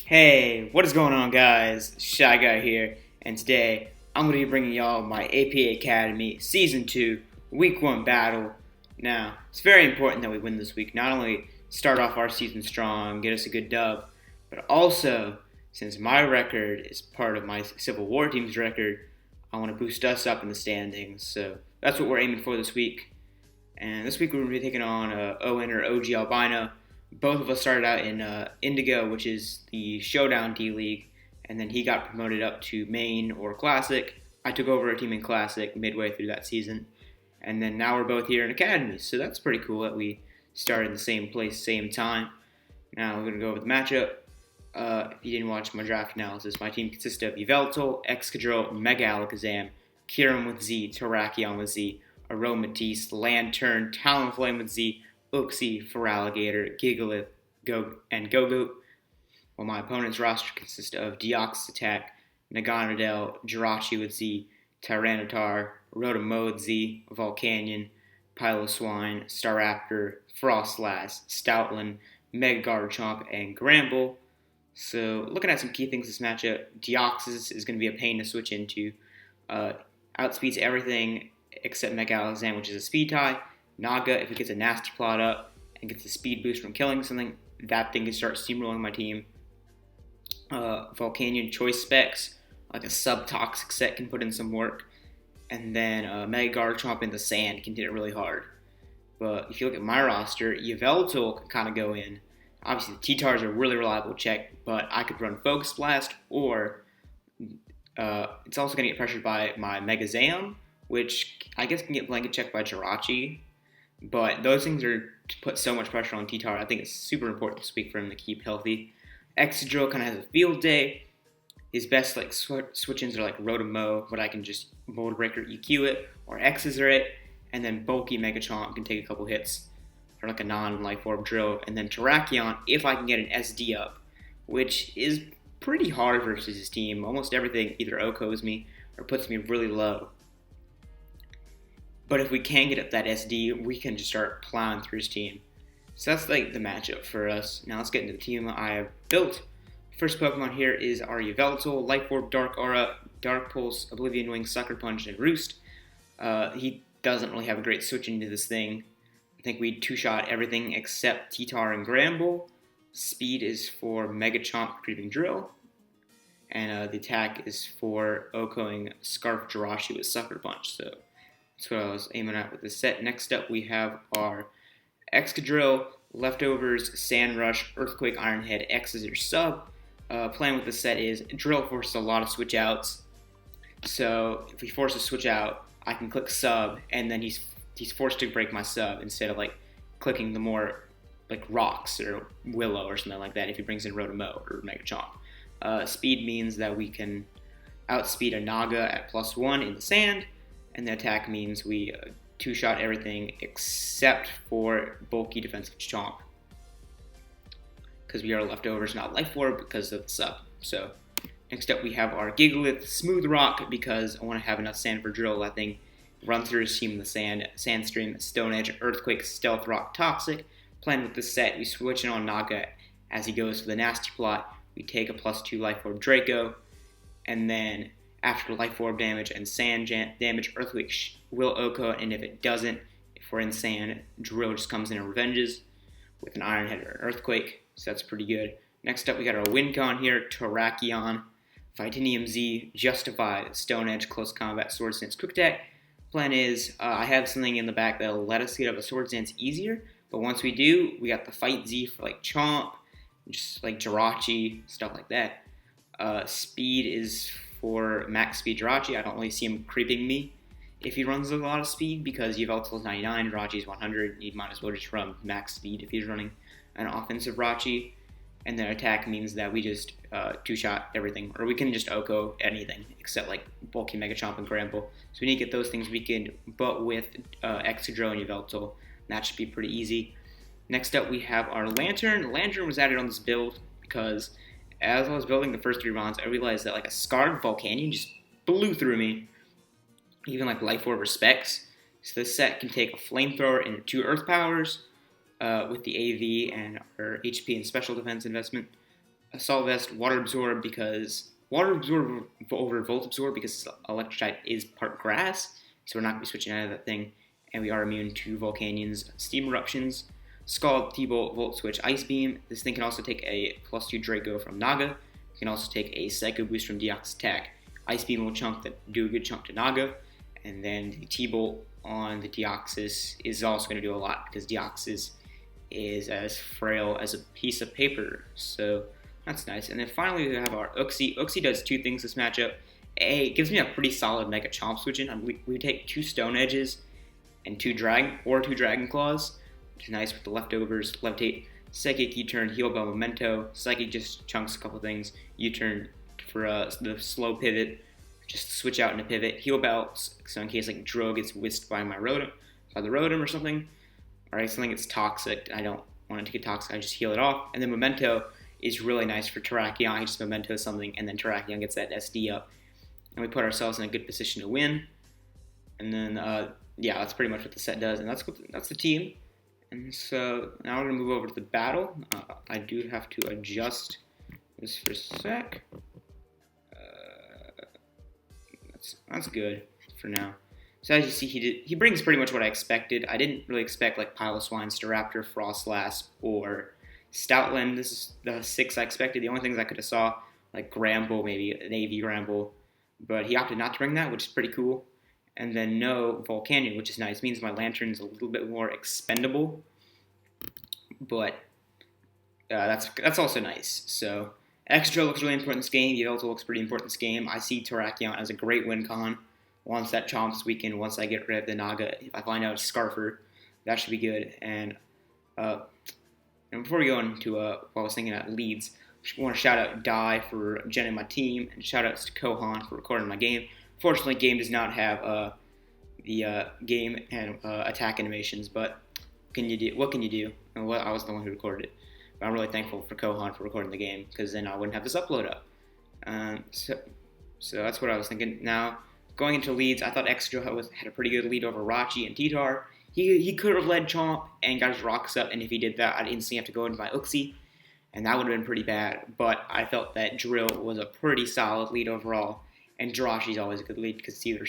Hey, what is going on, guys? Shy Guy here, and today I'm going to be bringing y'all my APA Academy Season 2 Week 1 battle. Now, it's very important that we win this week. Not only start off our season strong, get us a good dub, but also, since my record is part of my Civil War team's record, I want to boost us up in the standings. So that's what we're aiming for this week. And this week we're going to be taking on Owen or OG Albino. Both of us started out in Indigo, which is the Showdown D League, and then he got promoted up to Main or Classic. I took over a team in Classic midway through that season, and then now we're both here in Academy, so that's pretty cool that we started in the same place, same time. Now we're going to go over the matchup. If you didn't watch my draft analysis, my team consists of Yveltal, Excadrill, Mega Alakazam, Kyurem with Z, Terrakion with Z, Aromatisse, Lantern, Talonflame with Z, Uxie, Feraligatr, Gigalith, and Gogoot, while my opponent's roster consists of Deoxys A, Nagnadel, Jirachi with Z, Tyranitar, Rotomode Z, Volcanion, Piloswine, Staraptor, Frostlass, Stoutland, Mega Garchomp, and Gramble. So, looking at some key things this matchup, Deoxys is going to be a pain to switch into. Outspeeds everything except Mega Alakazam, which is a speed tie. Naga, if he gets a nasty plot up and gets a speed boost from killing something, that thing can start steamrolling my team. Volcanion choice specs, like a sub-toxic set, can put in some work. And then Mega Garchomp in the sand can hit it really hard. But if you look at my roster, Yveltal can kind of go in. Obviously, the T-Tar is a really reliable check, but I could run Focus Blast, or it's also going to get pressured by my Mega Zam, which I guess can get blanket checked by Jirachi. But those things are to put so much pressure on T-Tar. I think it's super important this week for him to keep healthy. Excadrill kind of has a field day. His best switch-ins are like Rotomo, but I can just Mold Breaker EQ it, or X-Scissor it, and then bulky Mega Chomp can take a couple hits for like a non-Life Orb drill. And then Terrakion, if I can get an SD up, which is pretty hard versus his team. Almost everything either OHKOs me or puts me really low. But if we can get up that SD, we can just start plowing through his team. So that's like the matchup for us. Now let's get into the team I have built. First Pokemon here is our Yveltal, Life Orb, Dark Aura, Dark Pulse, Oblivion Wing, Sucker Punch, and Roost. He doesn't really have a great switch into this thing. I think we two-shot everything except T-Tar and Gramble. Speed is for Mega Chomp, Creeping Drill. And the attack is for OHKOing Scarf Jirachi with Sucker Punch. So that's what I was aiming at with this set. Next up, we have our Excadrill, Leftovers, Sand Rush, Earthquake, Iron Head, X is your sub. Plan with this set is Drill forces a lot of switch outs. So if he forces a switch out, I can click sub, and then he's forced to break my sub instead of like clicking the more like rocks or Willow or something like that if he brings in Rotomo or Mega Chomp. Speed means that we can outspeed a Naga at +1 in the sand. And the attack means we two-shot everything except for bulky defensive chomp. Because we are leftovers, not Life Orb, because of the sub. So, next up we have our Gigalith, Smooth Rock, because I want to have enough sand for drill. That thing run through his team in the sand. Sandstream, Stone Edge, Earthquake, Stealth Rock, Toxic. Playing with this set, we switch in on Naga as he goes for the nasty plot. We take a +2 Life Orb Draco, and then after Life Orb damage and Sand damage, Earthquake will OHKO, and if it doesn't, if we're in Sand, Drill just comes in and revenges with an Iron Head or an Earthquake, so that's pretty good. Next up, we got our Wincon here, Terrakion, Titanium Z, Justify, Stone Edge, Close Combat, Sword Stance, Quick Attack. Plan is, I have something in the back that'll let us get up a Sword Stance easier, but once we do, we got the Fight Z for like Chomp, just like Jirachi, stuff like that. Speed is for max speed Jirachi. I don't really see him creeping me if he runs a lot of speed because Yveltal is 99, Jirachi is 100. You might as well just run max speed if he's running an offensive Jirachi. And then attack means that we just two-shot everything, or we can just OHKO anything except like bulky Mega Chomp and Gramble. So we need to get those things weakened, but with Excadrill and Yveltal, that should be pretty easy. Next up, we have our Lantern. Lantern was added on this build because as I was building the first 3 rounds, I realized that like a Scarred Volcanion just blew through me, even like Life Orb or Specs. So this set can take a Flamethrower and 2 Earth Powers with the AV and our HP and Special Defense investment. Assault Vest, Water Absorb because Water Absorb over Volt Absorb because Electric type is part grass, so we're not going to be switching out of that thing. And we are immune to Volcanion's Steam Eruptions. Scald, T-Bolt, Volt Switch, Ice Beam. This thing can also take a +2 Draco from Naga. You can also take a Psycho Boost from Deoxys Attack. Ice Beam will do a good chunk to Naga. And then the T-Bolt on the Deoxys is also going to do a lot because Deoxys is as frail as a piece of paper. So that's nice. And then finally we have our Uxie. Uxie does two things this matchup. A, it gives me a pretty solid Mega Chomp switch in. We take 2 Stone Edges and 2 Dragon Claws, which is nice with the leftovers. Levitate, Psychic, U-turn, Heal Bell, Memento. Psychic just chunks a couple things. U-turn for the slow pivot, just switch out into pivot. Heal Bell, so in case like Drill gets whisked by the Rotom or something. Alright, something that's toxic. I don't want it to get toxic, I just heal it off. And then Memento is really nice for Terrakion. I just Memento something, and then Terrakion gets that SD up. And we put ourselves in a good position to win. And then, yeah, that's pretty much what the set does. And that's the team. And so now we're going to move over to the battle. I do have to adjust this for a sec. That's good for now. So as you see, he brings pretty much what I expected. I didn't really expect like Piloswine, Staraptor, Frostlass, or Stoutland. This is the 6 I expected. The only things I could have saw, like Gramble, maybe an AV Gramble. But he opted not to bring that, which is pretty cool. And then no Volcanion, which is nice. It means my Lantern's a little bit more expendable. But that's also nice. So Extra looks really important in this game. Yveltal looks pretty important in this game. I see Terrakion as a great win con. Once that Chomp's weakened, once I get rid of the Naga, if I find out it's Scarfer, that should be good. And before we go into what I was thinking at leads, I want to shout out Dai for genning my team, and shout outs to Kohan for recording my game. Fortunately, game does not have the game and attack animations, but what can you do? Well, I was the one who recorded it. But I'm really thankful for Kohan for recording the game, because then I wouldn't have this upload up. So that's what I was thinking. Now, going into leads, I thought Extra had a pretty good lead over Rachi and Titar. He could have led Chomp and got his rocks up, and if he did that, I'd instantly have to go into my Uxie, and that would have been pretty bad. But I felt that Drill was a pretty solid lead overall, and Jiraiya's always a good lead because it's either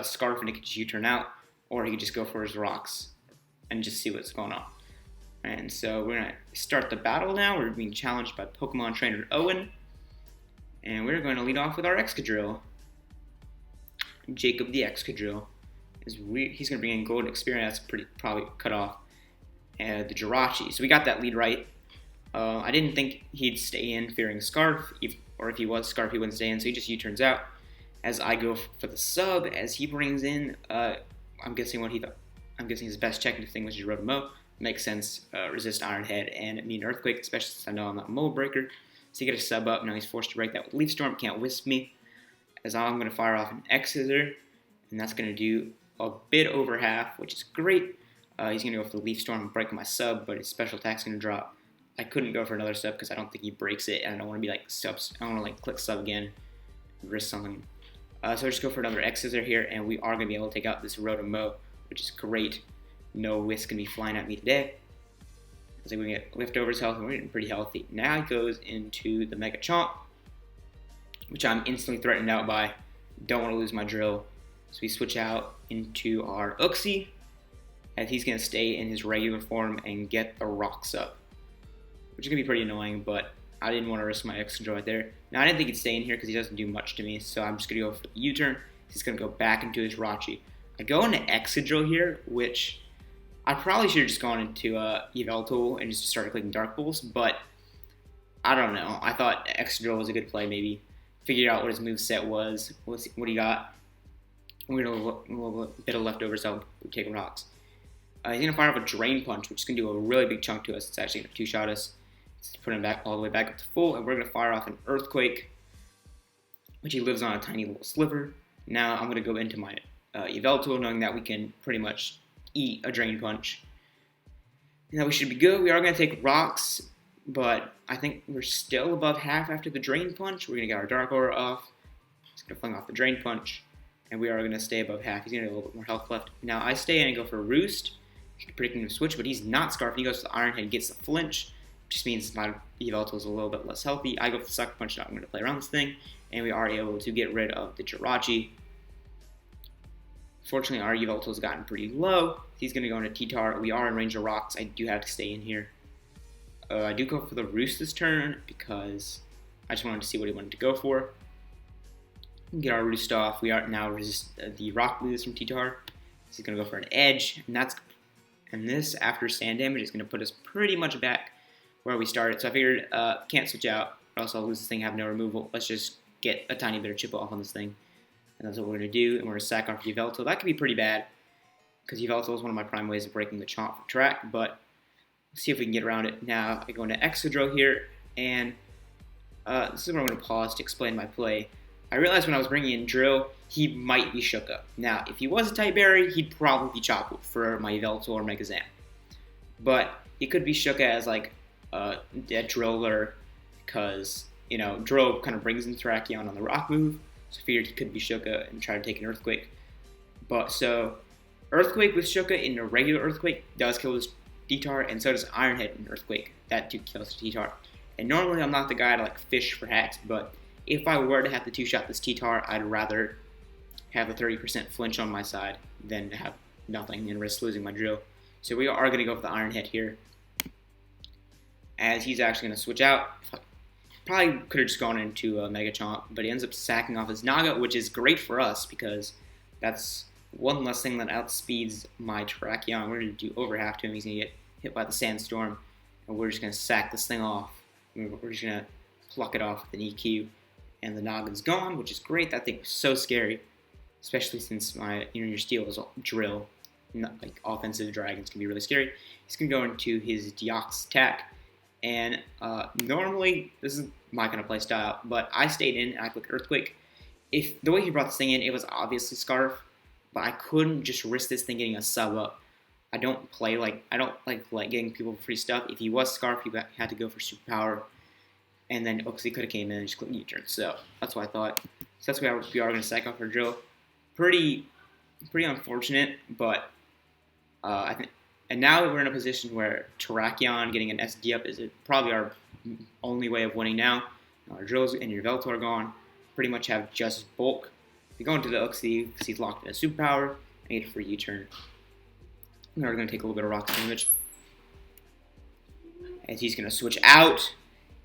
Scarf and it could just U-turn out, or he could just go for his rocks and just see what's going on. And so we're going to start the battle now. We're being challenged by Pokemon Trainer Owen, and we're going to lead off with our Excadrill. Jacob the Excadrill. He's going to bring in Golden Experience. That's probably cut off. And the Jirachi. So we got that lead right. I didn't think he'd stay in fearing Scarf, or if he was Scarf, he wouldn't stay in, so he just U-turns out. As I go for the sub, as he brings in, I'm guessing his best checking thing was Rotom. Makes sense. Resist Iron Head and immune Earthquake, especially since I know I'm not a Mold Breaker. So he get a sub up. Now he's forced to break that with Leaf Storm. Can't Wisp me. As I'm going to fire off an X-Scissor, and that's going to do a bit over half, which is great. He's going to go for the Leaf Storm and break my sub, but his special attack's going to drop. I couldn't go for another sub because I don't think he breaks it, and I don't want to be like subs. I don't want to like click sub again, risk something. So I just go for another X-Scissor here, and we are going to be able to take out this Rotom, which is great. No Whisk can be flying at me today. I think we can get leftovers health, and we're getting pretty healthy. Now he goes into the Mega Chomp, which I'm instantly threatened out by. Don't want to lose my Drill. So we switch out into our Uxie, as he's going to stay in his regular form and get the rocks up, which is going to be pretty annoying, but I didn't want to risk my Excadrill right there. Now, I didn't think he'd stay in here because he doesn't do much to me, so I'm just going to go for the U-turn. He's going to go back into his Rachi. I go into Excadrill here, which I probably should have just gone into Yveltal and just started clicking Dark Pulse, but I don't know. I thought Excadrill was a good play, maybe. Figured out what his moveset was, what he got. We're going to a little bit of leftovers, so we take rocks. He's going to fire off a Drain Punch, which is going to do a really big chunk to us. It's actually going to two-shot us. It's put him back all the way back up to full, and we're going to fire off an Earthquake, which he lives on a tiny little sliver. Now I'm going to go into my Yveltal, knowing that we can pretty much eat a Drain Punch. And that we should be good. We are going to take rocks, but I think we're still above half after the Drain Punch. We're going to get our Dark Aura off. He's going to fling off the Drain Punch, and we are going to stay above half. He's going to have a little bit more health left. Now I stay in and go for a Roost. He's predicting him to switch, but he's not Scarf. He goes to the Iron Head, gets the flinch, Just means my Yveltal is a little bit less healthy. I go for the Sucker Punch, now I'm going to play around this thing, and we are able to get rid of the Jirachi. Fortunately, our Yveltal has gotten pretty low. He's going to go into T-Tar. We are in range of rocks. I do have to stay in here. I do go for the Roost this turn because I just wanted to see what he wanted to go for. Get our Roost off. We are now resist the Rock Blues from T-Tar. He's going to go for an Edge, and this, after sand damage, is going to put us pretty much back where we started. So I figured, can't switch out, or else I'll lose this thing, have no removal. Let's just get a tiny bit of chip off on this thing. And that's what we're going to do, and we're going to sack off Yveltal. That could be pretty bad, because Yveltal is one of my prime ways of breaking the Chomp for Terrak, but let's see if we can get around it. Now, I go into Excadrill here, and this is where I'm going to pause to explain my play. I realized when I was bringing in Drill, he might be shook up. Now, if he was a type berry, he'd probably be Chopu for my Yveltal or Mega Zam. But he could be shook as like a Driller, because, you know, Drill kind of brings in Terrakion on the rock move, so I figured he could be Shuka and try to take an Earthquake. But so, Earthquake with Shuka in a regular Earthquake does kill this T-Tar, and so does Iron Head in Earthquake. That too kills the T-Tar. And normally I'm not the guy to like fish for hacks, but if I were to have to two-shot this T-Tar, I'd rather have a 30% flinch on my side than to have nothing and risk losing my Drill. So we are going to go for the Iron Head here, as he's actually going to switch out. Probably could have just gone into Mega Chomp, but he ends up sacking off his Naga, which is great for us because that's one less thing that outspeeds my Terrakion. We're going to do over half to him. He's going to get hit by the Sandstorm, and we're just going to sack this thing off. We're just going to pluck it off with an EQ, and the Naga's gone, which is great. That thing was so scary, especially since my your steel is Drill. Not, like, offensive dragons can be really scary. He's going to go into his Deoxys attack, and normally this is my kind of play style, but I stayed in and I clicked Earthquake. If the way he brought this thing in, it was obviously Scarf, but I couldn't just risk this thing getting a sub up. I don't like getting people free stuff. If he was Scarf, he had to go for Superpower, and then Oxy could have came in and just clicked U-turn. So that's what I thought. So that's why we are going to sack off our Drill. Pretty unfortunate, but I think. And now we're in a position where Terrakion getting an SD up is probably our only way of winning now. Our Drills and your Yveltal are gone. Pretty much have just bulk. We go into the Uxie because he's locked in a Superpower and get a free U-turn. We're going to take a little bit of rock damage, as he's going to switch out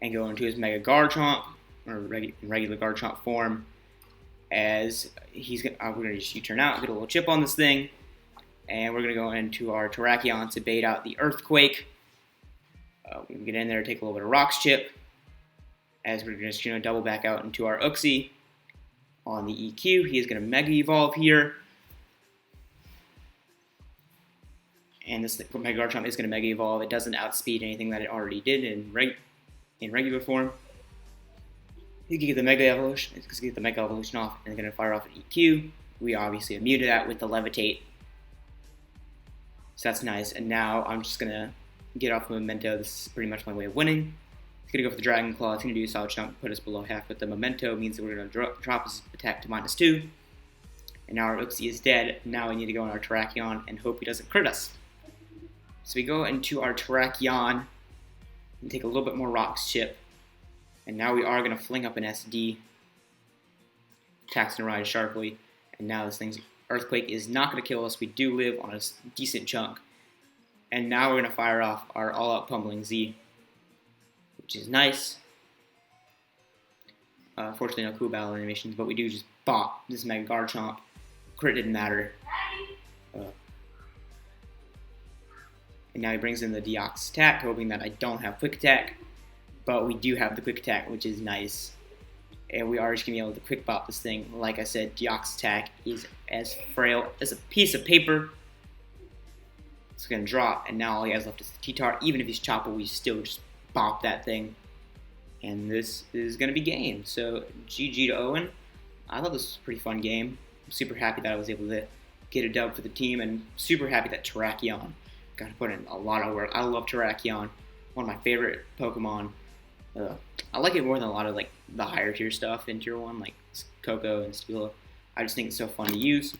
and go into his Mega Garchomp, or regular Garchomp form, as we're going to just U-turn out, get a little chip on this thing, and we're going to go into our Terrakion to bait out the Earthquake. We can get in there, take a little bit of Rocks chip, as we're just going to double back out into our Uxie on the EQ. He is going to Mega Evolve here. And this Mega Garchomp is going to Mega Evolve. It doesn't outspeed anything that it already did in regular form. You can get the Mega Evolution. It's going to get the Mega Evolution off, and it's going to fire off an EQ. We obviously immune to that with the Levitate. So that's nice. And now I'm just going to get off the Memento. This is pretty much my way of winning. It's going to go for the Dragon Claw. It's going to do a solid chunk, put us below half. But the Memento means that we're going to drop his attack to -2. And now our Uxie is dead. Now we need to go on our Terrakion and hope he doesn't crit us. So we go into our Terrakion and take a little bit more Rocks chip. And now we are going to fling up an SD. Attacks and rise sharply. And now this thing's Earthquake is not going to kill us. We do live on a decent chunk. And now we're going to fire off our all-out pummeling Z, which is nice. Fortunately, no cool battle animations, but we do just bop this Mega Garchomp. Crit didn't matter. And now he brings in the Deoxys attack, hoping that I don't have Quick Attack. But we do have the Quick Attack, which is nice. And we are just going to be able to Quick Bop this thing. Like I said, Deoxys attack is as frail as a piece of paper. It's going to drop, and now all he has left is the T-Tar. Even if he's Chopper, we still just bop that thing. And this is going to be game. So, GG to Owen. I thought this was a pretty fun game. I'm super happy that I was able to get a dub for the team, and super happy that Terrakion got to put in a lot of work. I love Terrakion. One of my favorite Pokemon. I like it more than a lot of like the higher tier stuff in Tier 1, like Coco and Steel. I just think it's so fun to use.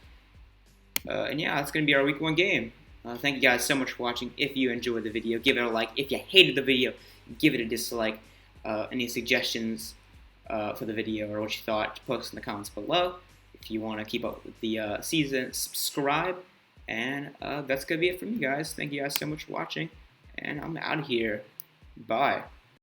And yeah, that's going to be our Week 1 game. Thank you guys so much for watching. If you enjoyed the video, give it a like. If you hated the video, give it a dislike. Any suggestions for the video or what you thought, post in the comments below. If you want to keep up with the season, subscribe. And that's going to be it from you guys. Thank you guys so much for watching. And I'm out of here. Bye.